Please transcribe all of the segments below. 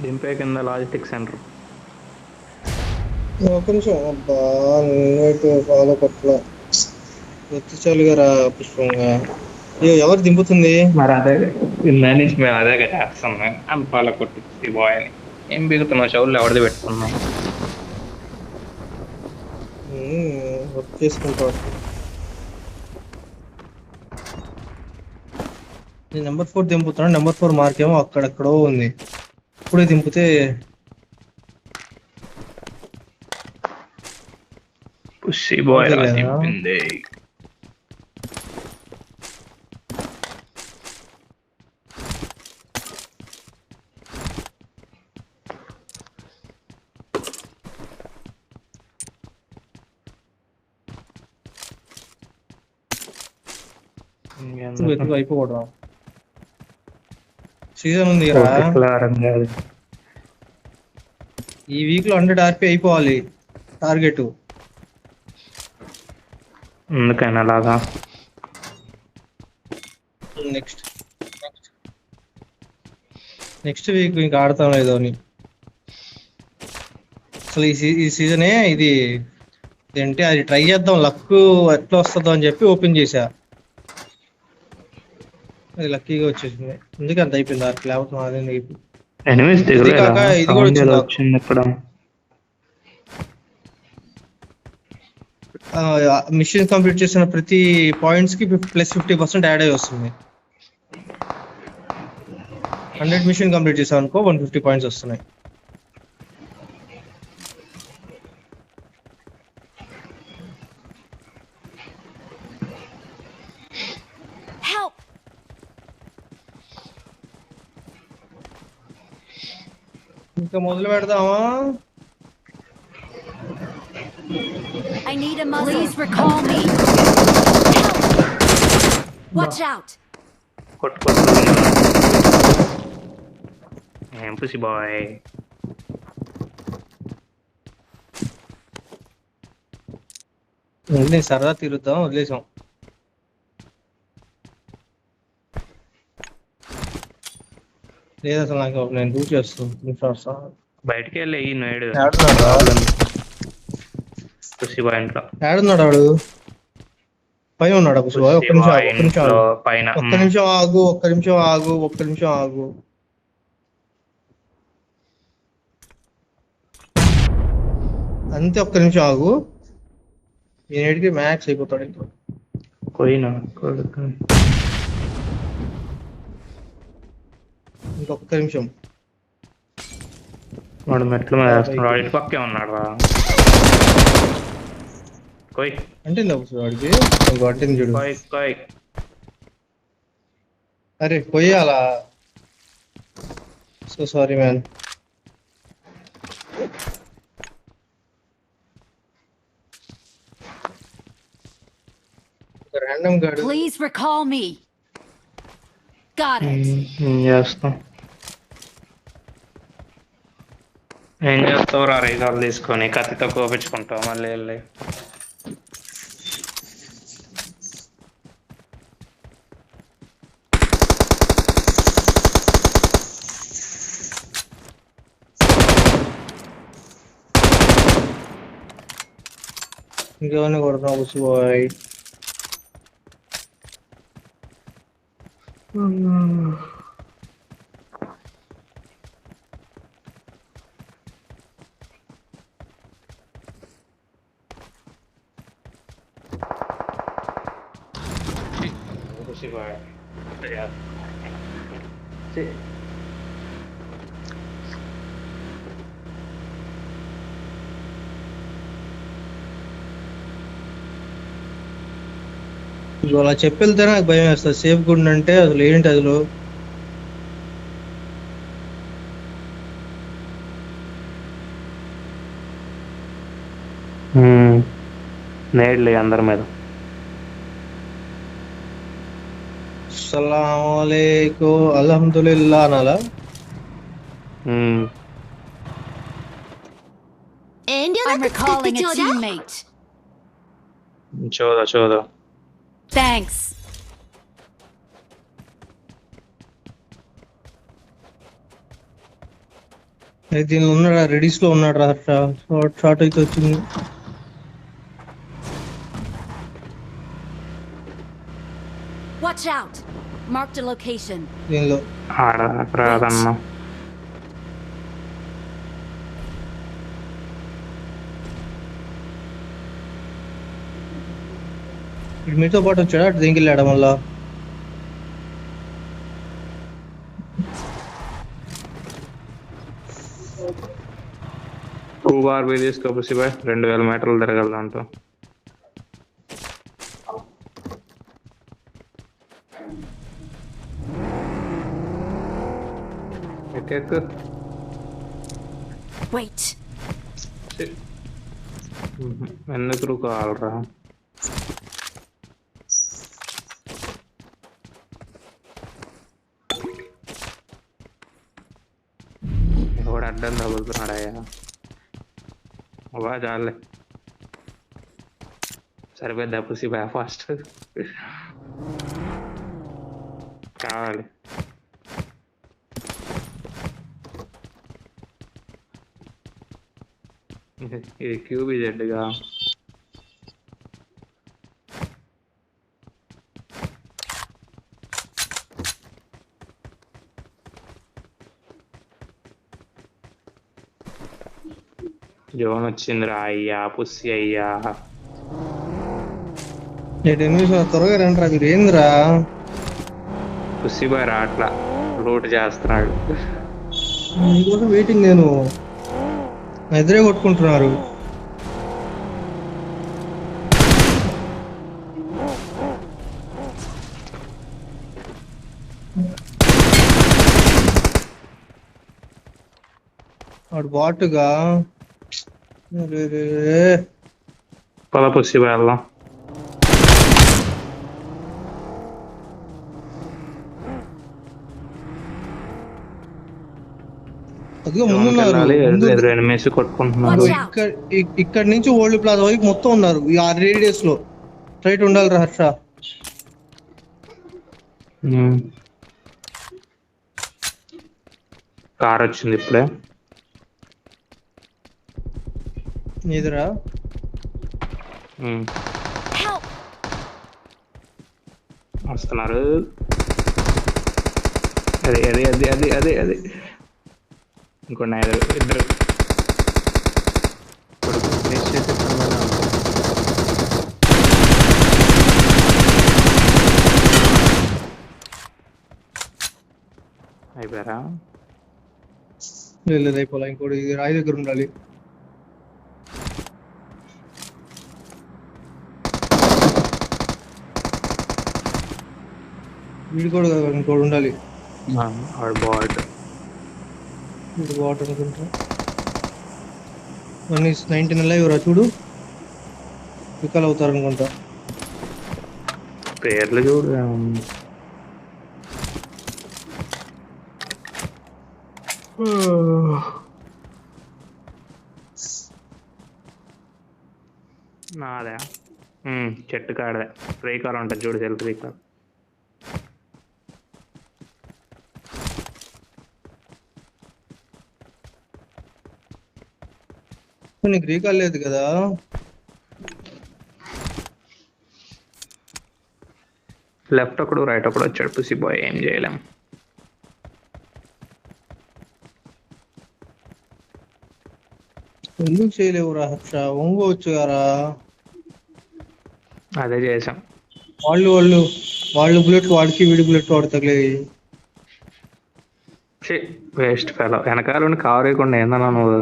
దింపే కింద logistic centre. ఒక నిమిషం అబ్బా, నువ్వు ఫాలో పట్ల వచ్చి రా పుష్పంగా. అయ్యో ఎవరు దింపుతుంది? మరి అదే నుంచి మేము అదే చేస్తున్నాం. అంపాల కొట్టి బాయ్ అని ఏం బిగుతున్నావు? షౌల్లో ఎవరిది పెట్టుకున్నాం? వర్క్ చేసుకుంటాడు. నేను నెంబర్ 4 దింపుతున్నాను. నెంబర్ 4 మార్కేమో అక్కడెక్కడో ఉంది. ఇప్పుడే దింపితే పుషి బాయ్ రా దింపింది. అయిపోకూడదు. సీజన్ ఉంది ఈ వీక్ లో 100 RP అయిపోవాలి టార్గెట్. ఎందుకైనా అలాగా నెక్స్ట్ వీక్ ఇంకా ఆడతాం లేదో అని. అసలు ఈ సీజనే ఇది ఏంటి, అది ట్రై చేద్దాం లక్ ఎట్లా వస్తుందో అని చెప్పి ఓపెన్ చేసా. అది లక్కీగా వచ్చేసింది. ఎందుకు అంత అయిపోయింది ఆర్పి, లేకపోతే ఇది కాక ఇది కూడా వచ్చింది ఇక్కడ. మిషన్ కంప్లీట్ చేసిన ప్రతి పాయింట్స్ కి +50% యాడ్ అయ్యి వస్తుంది. 100 మిషన్ కంప్లీట్ చేసాం అనుకో 150 పాయింట్స్ వస్తున్నాయి. ఇంకా మొదలు పెడదామా? I need a muzzle. Please recall me. Watch out. పుసి bye. సరదా తిరుగుతాం, వదిలేసాం. లేదు అసలు నాకు నేను డూ చేస్తాను. బయటికి వెళ్ళి నేడు ఏడున్నాడు వాడు? పైన ఉన్నాడు. ఒక్క నిమిషం ఆగు. అంతే, ఒక్క నిమిషం ఆగు. నేటికి మ్యాక్స్ అయిపోతాడు. ఇంకొక్క నిమిషం. వాడు మెట్ల మీద వేస్తున్నాడు. ఇటు పక్కే ఉన్నాడు రా. అంటే వాడికి అంటే చూడు. అరే కొయ్యాలా? So sorry man. ర్యాండమ్ గాడు. Please recall me. Got it. ఏం చేస్తావు రా? రేగాలు తీసుకొని కత్తితో కోపించుకుంటావు మళ్ళీ వెళ్ళి. ఇంకేమన్నా కొడతాం బాయ్. అలా చెప్పి వెళ్తే నాకు భయం వేస్తుంది. సేఫ్ గుడ్ అంటే అసలు ఏంటి అసలు? నేడ్లే అందరి మీద. అస్సలాముఅలైకుం అల్హమ్దులిల్లా అనాలా? I'm recalling a teammate. చూదా. Thanks. దీనిలో ఉన్నాడా? రెడీస్ లో ఉన్నాడు రా హర్ష. షార్ట్ అయితే వచ్చింది. Watch out! Marked a location. దీనిలో ఆడ రాదన్న. ఇప్పుడు మీతో పాటు వచ్చాడా? అటు దీనికి వెళ్ళాడా మళ్ళా? కూబార్ తీసుకో పుసిబాయ్, 2000 మీటర్లు తిరగల దాంతో. ఎక్కెక్కు. Wait. ఎందుకు కావాలరా? ఎవడు అడ్డం తగులుతున్నాడయ్యా? బాగా చాలే, సరిపోద్దా పుసి బాగా ఫాస్ట్ కావాలి. ఇది క్యూబిజెడ్గా జోన్ వచ్చిందిరా అయ్యా, పుసి అయ్యా. త్వరగా రండిరా మీరు. ఏందిరా పుసి బాయ్ రాట్లా, లూట్ చేస్తున్నాడు. మీకోసం వెయిటింగ్. నేను నా ఎదురే కొట్టుకుంటున్నారు. వాడు బాటుగా. పద పుసి బాయ్ వెళ్దాం. అదిగో ముందున్నారు. ఎదురు ఎనిమేసి కొట్టుకుంటున్నారు. ఇక్కడ నుంచి ఓల్డ్ ప్లాజా వైపు మొత్తం ఉన్నారు. ఈ 6 రేడియస్ లో స్ట్రైట్ ఉండాలి హర్ష. కార్ వచ్చింది ఇప్పుడే. ఎదురా వస్తున్నారు. అదే అదే అదే అదే అదే అదే ఇంకొండ ఇద్దరు అయిపోయారా? లేదు అయిపోలే. ఇంకోటి ఇది రాయి దగ్గర ఉండాలి. వీడు కూడా ఇంకోటి ఉండాలి. బాట్ వాటర్ అనుకుంటా. 19 లైవ్ చూడు. వికల్ అవుతారు అనుకుంటా. పేర్లు చూడు. నాదే చెట్టు కాడదే. శ్రీకారం ఉంటుంది చూడు, సెల్ శ్రీకారం. నీకు రీకాల్ లేదు కదా? లెఫ్ట్ ఒకడు రైట్ ఒకడు వచ్చాడు పుసి బాయ్, ఏం చేయలేం. ఎందుకు చేయలేవురా హర్ష? వంగవచ్చు గారా. అదే చేసాం. వాళ్ళు బుల్లెట్ వాడికి, వీడి బుల్లెట్ వాడు తగిలేవి. Waste fellow. వెనకాల కవర్ వేయకుండా ఏందన్నా నువ్వు?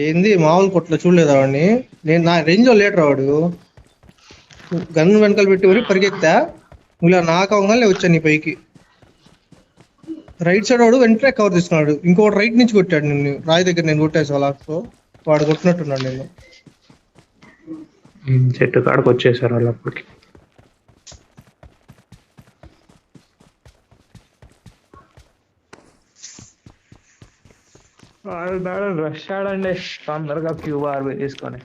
ఏంది మామూలు కొట్ల చూడలేదా వాడిని? నేను నా రేంజ్ లో లేటర్ వాడు. గన్ వెనకాల పెట్టి వరకు పరిగెత్తా. ఇలా నాకు అవగానే వచ్చాను నీ పైకి. రైట్ సైడ్ వాడు వెంటనే కవర్ తీసుకున్నాడు. ఇంకోటి రైట్ నుంచి కొట్టాడు నిన్ను. రాయి దగ్గర నేను కొట్టేసా లాస్ట్. వాడు కొట్టినట్టున్నాడు నేను. చెట్టు కాడకు వచ్చేసారు వాళ్ళు అప్పటికి. రష్ ఆడండి తొందరగా క్యూబ్ ఆర్బీ తీసుకొని.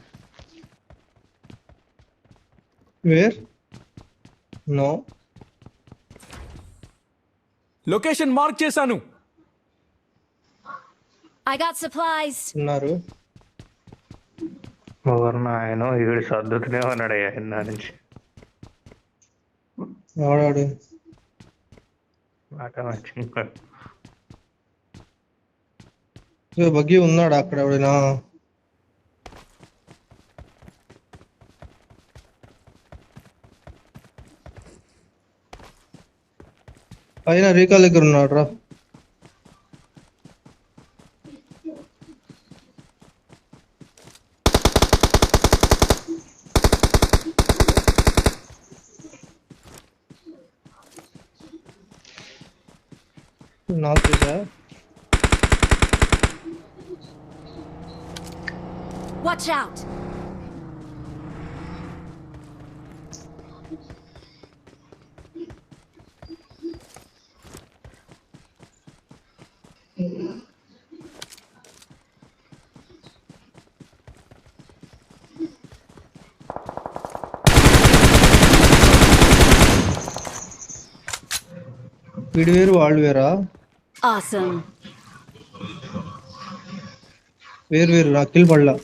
వేర్ నో లొకేషన్ మార్క్ చేశాను. I got supplies. ఉన్నారు. ఎవరు నాయనో వీడు సర్దుతూనే ఉన్నాడు అయ్యా ఇందా నుంచి. ఎవడాడు? నాకే నచ్చింది. బగ్గి ఉన్నాడు అక్కడ ఎవడైనా? పైన రీకాల్ దగ్గర ఉన్నాడు రా. నాకు చూసా. Watch out. వీడు వేరు వాళ్ళు వేరా? Awesome. వేరు వేరు, నాకు కిల్ పడలా.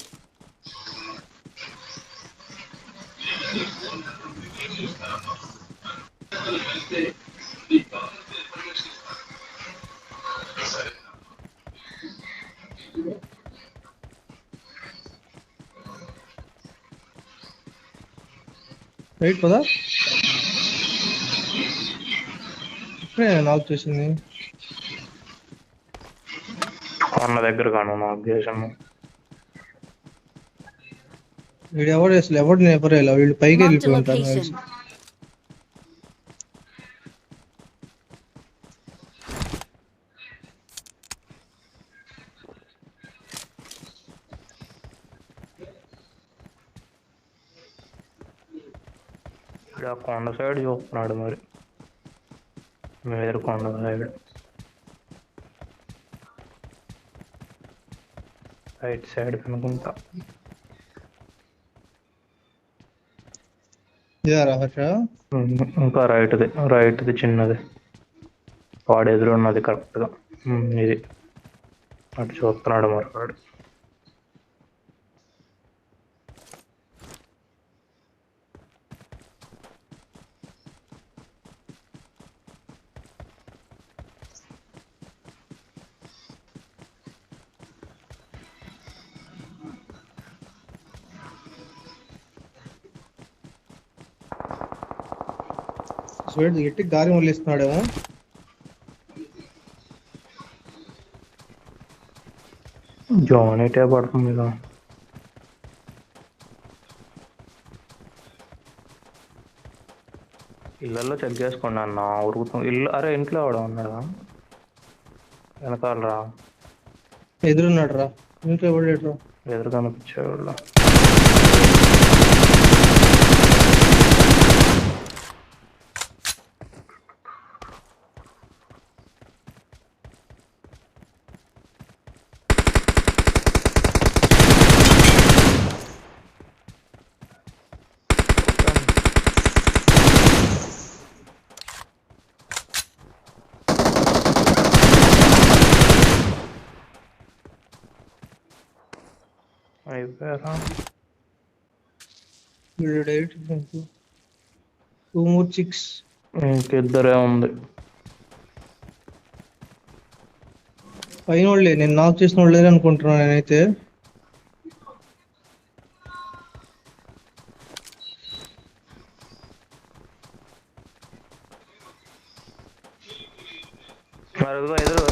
రైట్ పదా, ఇప్పుడే నాకు చూసింది. కొండ దగ్గర కాను నా ఉద్దేశం. వీడు ఎవరు అసలు ఎవరు నేపరేలా, వీళ్ళు పైకి Marked a వెళ్ళిపోయి ఉంటారు నాకు location. తెలిసి. ఇక్కడ ఆ కొండ సైడ్ చూస్తున్నాడు మరి, మీద కొండ సైడ్ రైట్ సైడ్ కనుకుంటా. ఇదారా హర్ష? ఇంకా రైట్ది చిన్నది వాడు ఎదురు ఉన్నది కరెక్ట్గా. ఇది అటు చూస్తున్నాడు మరి వాడు. స్వేడ్ గట్టి గాలి వదిలేస్తున్నాడేమో. జోన్ ఇటే పడుతుంది ఇక. ఇళ్ళల్లో చెక్ చేసుకోండి అన్న, ఉరుకుతుంది ఇల్లు. అరే ఇంట్లో ఎవడ ఉన్నాడా వెనకాలరా? ఎదురున్నాడు రా, ఇంట్లో ఎవడలేడు రా. ఎదురు కనిపించేవాళ్ళు. అయిపోయారా? వీడు డైరెక్ట్ 2 more chicks. ఇంకిద్దరే ఉంది. పైన వాళ్ళే, నేను నాక్ చేసిన వాళ్ళే అనుకుంటున్నాను నేనైతే. మరి ఇదిగో ఎదురు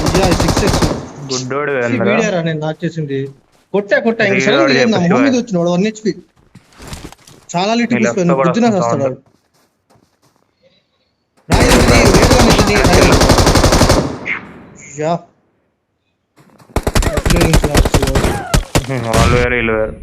నిజా 6x. గుడ్డోడు వీడియారా నేను నాక్ చేసింది. కొట్టా ఇంక సడన్ లేదు, నా మొహం మీద వచ్చినాడు 1 HP. చాలా లిట్ తీసుకొని గుజ్జున వస్తాడు వాడు. వాళ్ళు వేరే వీళ్ళు వేరు.